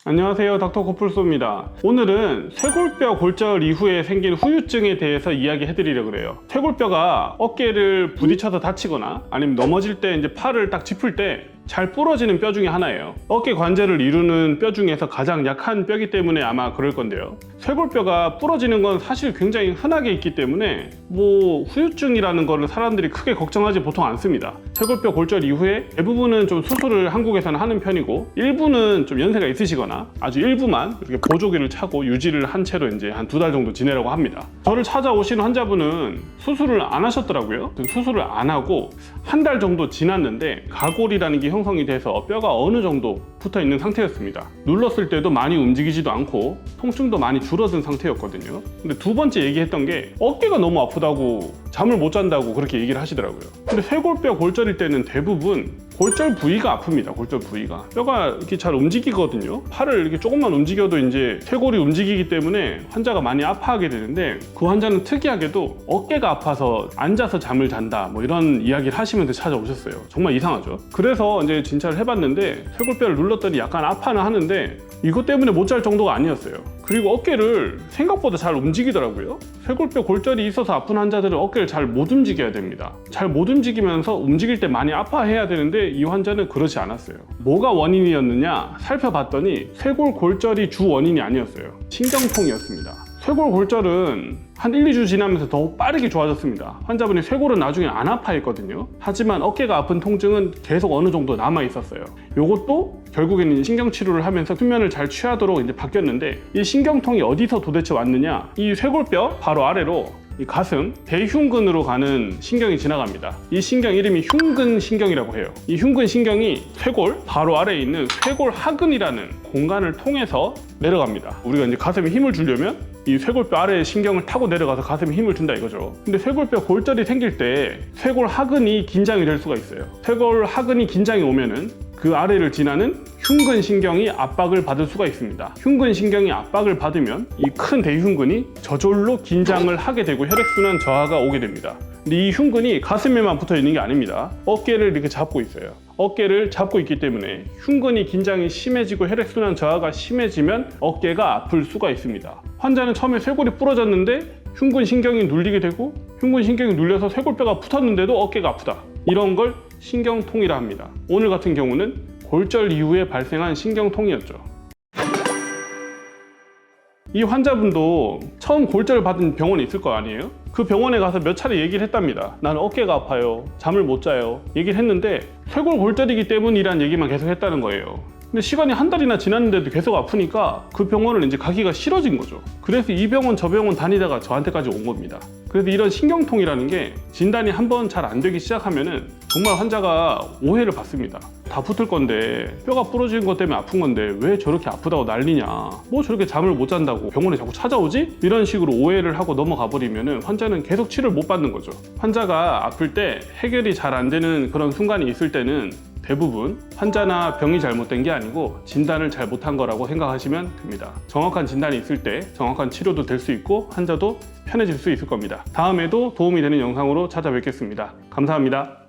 안녕하세요, 닥터 코뿔소입니다. 오늘은 쇄골뼈 골절 이후에 생긴 후유증에 대해서 이야기해 드리려고 그래요. 쇄골뼈가 어깨를 부딪혀서 다치거나 아니면 넘어질 때 이제 팔을 딱 짚을 때 잘 부러지는 뼈 중에 하나예요. 어깨 관절을 이루는 뼈 중에서 가장 약한 뼈이기 때문에 아마 그럴 건데요. 쇄골뼈가 부러지는 건 사실 굉장히 흔하게 있기 때문에 후유증이라는 거를 사람들이 크게 걱정하지 보통 않습니다. 쇄골뼈 골절 이후에 대부분은 좀 수술을 한국에서는 하는 편이고, 일부는 좀 연세가 있으시거나 아주 일부만 이렇게 보조기를 차고 유지를 한 채로 이제 한 2달 정도 지내라고 합니다. 저를 찾아오신 환자분은 수술을 안 하셨더라고요. 수술을 안 하고 한 달 정도 지났는데 가골이라는 게 형성이 돼서 뼈가 어느 정도 붙어 있는 상태였습니다. 눌렀을 때도 많이 움직이지도 않고 통증도 많이 줄어든 상태였거든요. 근데 두 번째 얘기했던 게 어깨가 너무 아프다고, 잠을 못 잔다고 그렇게 얘기를 하시더라고요. 근데 쇄골뼈 골절일 때는 대부분 골절 부위가 아픕니다. 골절 부위가 뼈가 이렇게 잘 움직이거든요. 팔을 이렇게 조금만 움직여도 이제 쇄골이 움직이기 때문에 환자가 많이 아파하게 되는데, 그 환자는 특이하게도 어깨가 아파서 앉아서 잠을 잔다 뭐 이런 이야기를 하시면서 찾아오셨어요. 정말 이상하죠. 그래서 이제 진찰을 해봤는데 쇄골뼈를 눌렀더니 약간 아파는 하는데 이것 때문에 못 잘 정도가 아니었어요. 그리고 어깨를 생각보다 잘 움직이더라고요. 쇄골뼈 골절이 있어서 아픈 환자들은 어깨를 잘 못 움직여야 됩니다. 잘 못 움직이면서 움직일 때 많이 아파해야 되는데 이 환자는 그렇지 않았어요. 뭐가 원인이었느냐 살펴봤더니 쇄골 골절이 주 원인이 아니었어요. 신경통이었습니다. 쇄골 골절은 한 1, 2주 지나면서 더 빠르게 좋아졌습니다. 환자분이 쇄골은 나중에 안 아파했거든요. 하지만 어깨가 아픈 통증은 계속 어느 정도 남아 있었어요. 요것도 결국에는 신경치료를 하면서 수면을 잘 취하도록 이제 바뀌었는데, 이 신경통이 어디서 도대체 왔느냐, 이 쇄골뼈 바로 아래로 이 가슴 대흉근으로 가는 신경이 지나갑니다. 이 신경 이름이 흉근신경이라고 해요. 이 흉근신경이 쇄골 바로 아래에 있는 쇄골하근이라는 공간을 통해서 내려갑니다. 우리가 이제 가슴에 힘을 주려면 이 쇄골뼈 아래의 신경을 타고 내려가서 가슴에 힘을 준다 이거죠. 근데 쇄골뼈 골절이 생길 때 쇄골하근이 긴장이 될 수가 있어요. 쇄골하근이 긴장이 오면은 그 아래를 지나는 흉근신경이 압박을 받을 수가 있습니다. 흉근신경이 압박을 받으면 이 큰 대흉근이 저절로 긴장을 하게 되고 혈액순환 저하가 오게 됩니다. 근데 이 흉근이 가슴에만 붙어 있는 게 아닙니다. 어깨를 이렇게 잡고 있어요. 어깨를 잡고 있기 때문에 흉근이 긴장이 심해지고 혈액순환 저하가 심해지면 어깨가 아플 수가 있습니다. 환자는 처음에 쇄골이 부러졌는데 흉근신경이 눌리게 되고, 흉근신경이 눌려서 쇄골뼈가 붙었는데도 어깨가 아프다. 이런 걸 신경통이라 합니다. 오늘 같은 경우는 골절 이후에 발생한 신경통이었죠. 이 환자분도 처음 골절을 받은 병원이 있을 거 아니에요? 그 병원에 가서 몇 차례 얘기를 했답니다. 나는 어깨가 아파요, 잠을 못 자요, 얘기를 했는데 쇄골 골절이기 때문이란 얘기만 계속 했다는 거예요. 근데 시간이 한 달이나 지났는데도 계속 아프니까 그 병원을 이제 가기가 싫어진 거죠. 그래서 이 병원 저 병원 다니다가 저한테까지 온 겁니다. 그래서 이런 신경통이라는 게 진단이 한번 잘 안 되기 시작하면은 정말 환자가 오해를 받습니다. 다 붙을 건데, 뼈가 부러진 것 때문에 아픈 건데 왜 저렇게 아프다고 난리냐, 뭐 저렇게 잠을 못 잔다고 병원에 자꾸 찾아오지? 이런 식으로 오해를 하고 넘어가 버리면은 환자는 계속 치료를 못 받는 거죠. 환자가 아플 때 해결이 잘 안 되는 그런 순간이 있을 때는 대부분 환자나 병이 잘못된 게 아니고 진단을 잘 못한 거라고 생각하시면 됩니다. 정확한 진단이 있을 때 정확한 치료도 될 수 있고 환자도 편해질 수 있을 겁니다. 다음에도 도움이 되는 영상으로 찾아뵙겠습니다. 감사합니다.